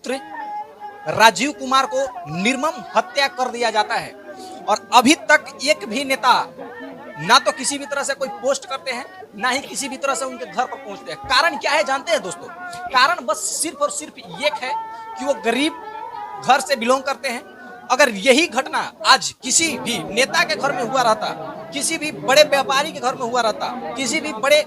पुत्र राजीव कुमार को निर्मम हत्या कर दिया जाता है और अभी तक एक भी नेता ना तो किसी भी तरह से कोई पोस्ट करते हैं, ना ही किसी भी तरह से उनके घर पर पहुंचते हैं। कारण क्या है जानते हैं दोस्तों? कारण बस सिर्फ और सिर्फ एक है कि वो गरीब घर से बिलोंग करते हैं। अगर यही घटना आज किसी भी नेता के घर में हुआ रहता, किसी भी बड़े व्यापारी के घर में हुआ रहता, किसी भी बड़े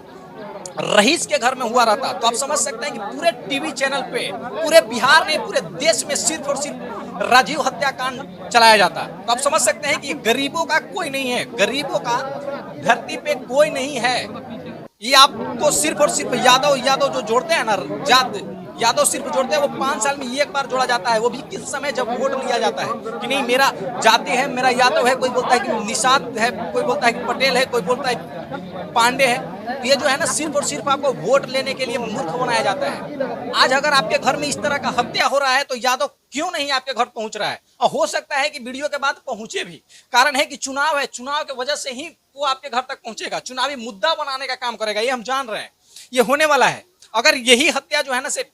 रईस के घर में हुआ रहता, तो आप समझ सकते हैं कि पूरे टीवी चैनल पे, पूरे बिहार में, पूरे देश में सिर्फ और सिर्फ राजीव हत्याकांड चलाया जाता। तो आप समझ सकते हैं कि गरीबों का कोई नहीं है, गरीबों का धरती पे कोई नहीं है। ये आपको सिर्फ और सिर्फ यादव जो जोड़ते हैं ना, जात यादव सिर्फ जोड़ते हैं, वो 5 साल में एक बार जोड़ा जाता है, वो भी किस समय जब वोट लिया जाता है कि नहीं मेरा जाति है, मेरा यादव है, कोई बोलता है कि निषाद है, कोई बोलता है कि पटेल है, कोई बोलता है पांडे है। तो ये जो है ना सिर्फ और सिर्फ आपको वोट लेने के लिए मूर्ख बनाया जाता है। आज अगर आपके घर में इस तरह का हत्या हो रहा है तो यादव क्यों नहीं आपके घर पहुंच रहा है? और हो सकता है कि वीडियो के बाद पहुंचे भी। कारण है कि चुनाव है, चुनाव की वजह से ही वो आपके घर तक पहुंचेगा, चुनावी मुद्दा बनाने का काम करेगा, ये हम जान रहे हैं, ये होने वाला है। अगर यही हत्या जो है ना से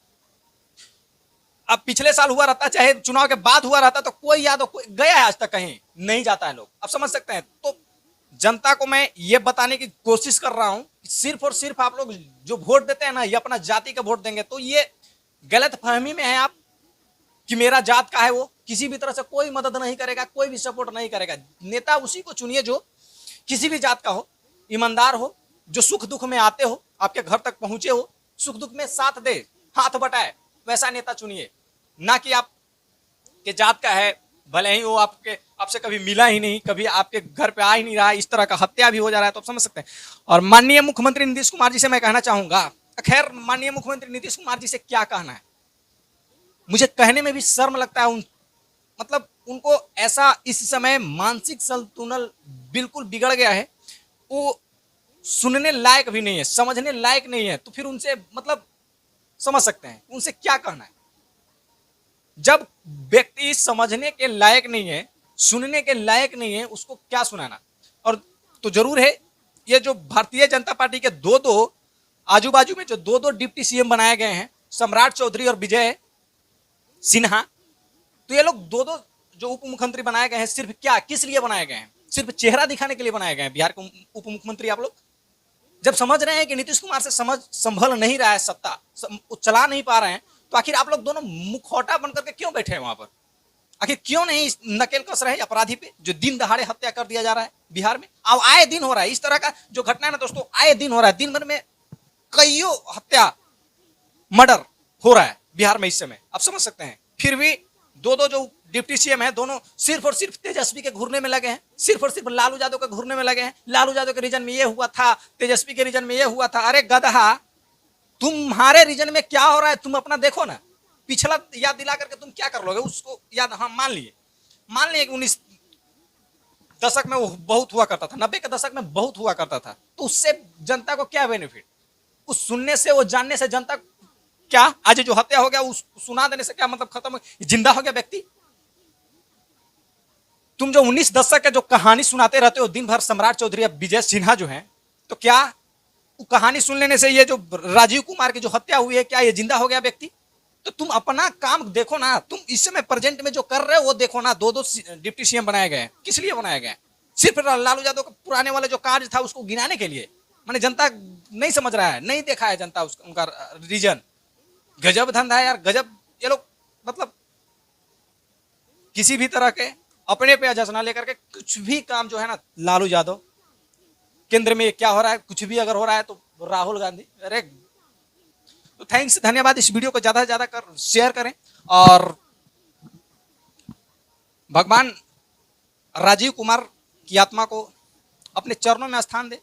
अब पिछले साल हुआ रहता, चाहे चुनाव के बाद हुआ रहता, तो कोई यादव गया है आज तक कहीं नहीं जाता है लोग, आप समझ सकते हैं। तो जनता को मैं ये बताने की कोशिश कर रहा हूं, सिर्फ और सिर्फ आप लोग जो वोट देते हैं ना, ये अपना जाति का वोट देंगे, तो ये गलत फहमी में है आप कि मेरा जात का है, वो किसी भी तरह से कोई मदद नहीं करेगा, कोई भी सपोर्ट नहीं करेगा। नेता उसी को चुनिए जो किसी भी जात का हो, ईमानदार हो, जो सुख दुख में आते हो, आपके घर तक पहुंचे हो, सुख दुख में साथ दे, हाथ बटाए, वैसा नेता चुनिए। ना कि आप के जात का है, भले ही वो आपसे कभी मिला ही नहीं, कभी आपके घर पे आ ही नहीं रहा, इस तरह का हत्या भी हो जा रहा है, तो आप समझ सकते हैं। और माननीय मुख्यमंत्री नीतीश कुमार जी से मैं कहना चाहूंगा, खैर माननीय मुख्यमंत्री नीतीश कुमार जी से क्या कहना है, मुझे कहने में भी शर्म लगता है। मतलब उनको ऐसा इस समय मानसिक संतुलन बिल्कुल बिगड़ गया है, वो सुनने लायक भी नहीं है, समझने लायक नहीं है। तो फिर उनसे मतलब समझ सकते हैं उनसे क्या कहना है। जब व्यक्ति समझने के लायक नहीं है, सुनने के लायक नहीं है, उसको क्या सुनाना। और तो जरूर है, ये जो भारतीय जनता पार्टी के दो आजू बाजू में जो दो डिप्टी सीएम बनाए गए हैं, सम्राट चौधरी और विजय सिन्हा, तो ये लोग दो जो उप मुख्यमंत्री बनाए गए हैं, सिर्फ क्या किस लिए बनाए गए हैं? सिर्फ चेहरा दिखाने के लिए बनाए गए हैं बिहार के उप मुख्यमंत्री। आप लोग जब समझ रहे हैं कि नीतीश कुमार से संभल नहीं रहा है, सत्ता चला नहीं पा रहे हैं, तो आखिर आप लोग दोनों मुखौटा बनकर के क्यों बैठे हैं वहां पर? आखिर क्यों नहीं नकेल कस रहे अपराधी पे, जो दिन दहाड़े हत्या कर दिया जा रहा है बिहार में? अब आए दिन हो रहा है इस तरह का जो घटना है ना दोस्तों, आए दिन हो रहा है, दिन भर में कईयों हत्या मर्डर हो रहा है बिहार में इस समय, आप समझ सकते हैं। फिर भी दो जो डिप्टी सीएम है, दोनों सिर्फ और सिर्फ तेजस्वी के घूरने में लगे हैं, सिर्फ और सिर्फ लालू यादव के घूरने में लगे हैं। लालू यादव के रीजन में ये हुआ था, तेजस्वी के रीजन में ये हुआ था। अरे गधा, तुम्हारे रीजन में क्या हो रहा है तुम अपना देखो ना, पिछला याद दिला करके तुम क्या कर लोगे उसको याद। हाँ मान लिए कि 19 दशक में वो बहुत हुआ करता था, 90 के दशक में बहुत हुआ करता था, तो उससे जनता को क्या बेनिफिट? उस सुनने से, वो जानने से जनता क्या, आज जो हत्या हो गया उस सुना देने से क्या मतलब खत्म, जिंदा हो गया व्यक्ति? तुम जो 19 दशक के जो कहानी सुनाते रहते हो दिन भर, सम्राट चौधरी और विजय सिन्हा जो हैं, तो क्या वो कहानी सुन लेने से ये जो राजीव कुमार की जो हत्या हुई है, क्या ये जिंदा हो गया व्यक्ति? तो तुम अपना काम देखो ना, तुम इस समय प्रेजेंट में जो कर रहे हो वो देखो ना। दो डिप्टी सीएम बनाए गए, किस लिए बनाए गए? सिर्फ लालू यादव का पुराने वाला जो कार्य था उसको गिनाने के लिए। माने जनता नहीं समझ रहा है, नहीं देखा है जनता उनका रीजन। गजब धंधा है यार, गजब। ये लोग मतलब किसी भी तरह के अपने पे जश्न लेकर के कुछ भी काम जो है ना, लालू यादव केंद्र में क्या हो रहा है, कुछ भी अगर हो रहा है तो राहुल गांधी। अरे तो थैंक्स, धन्यवाद। इस वीडियो को ज्यादा से ज्यादा शेयर करें और भगवान राजीव कुमार की आत्मा को अपने चरणों में स्थान दे।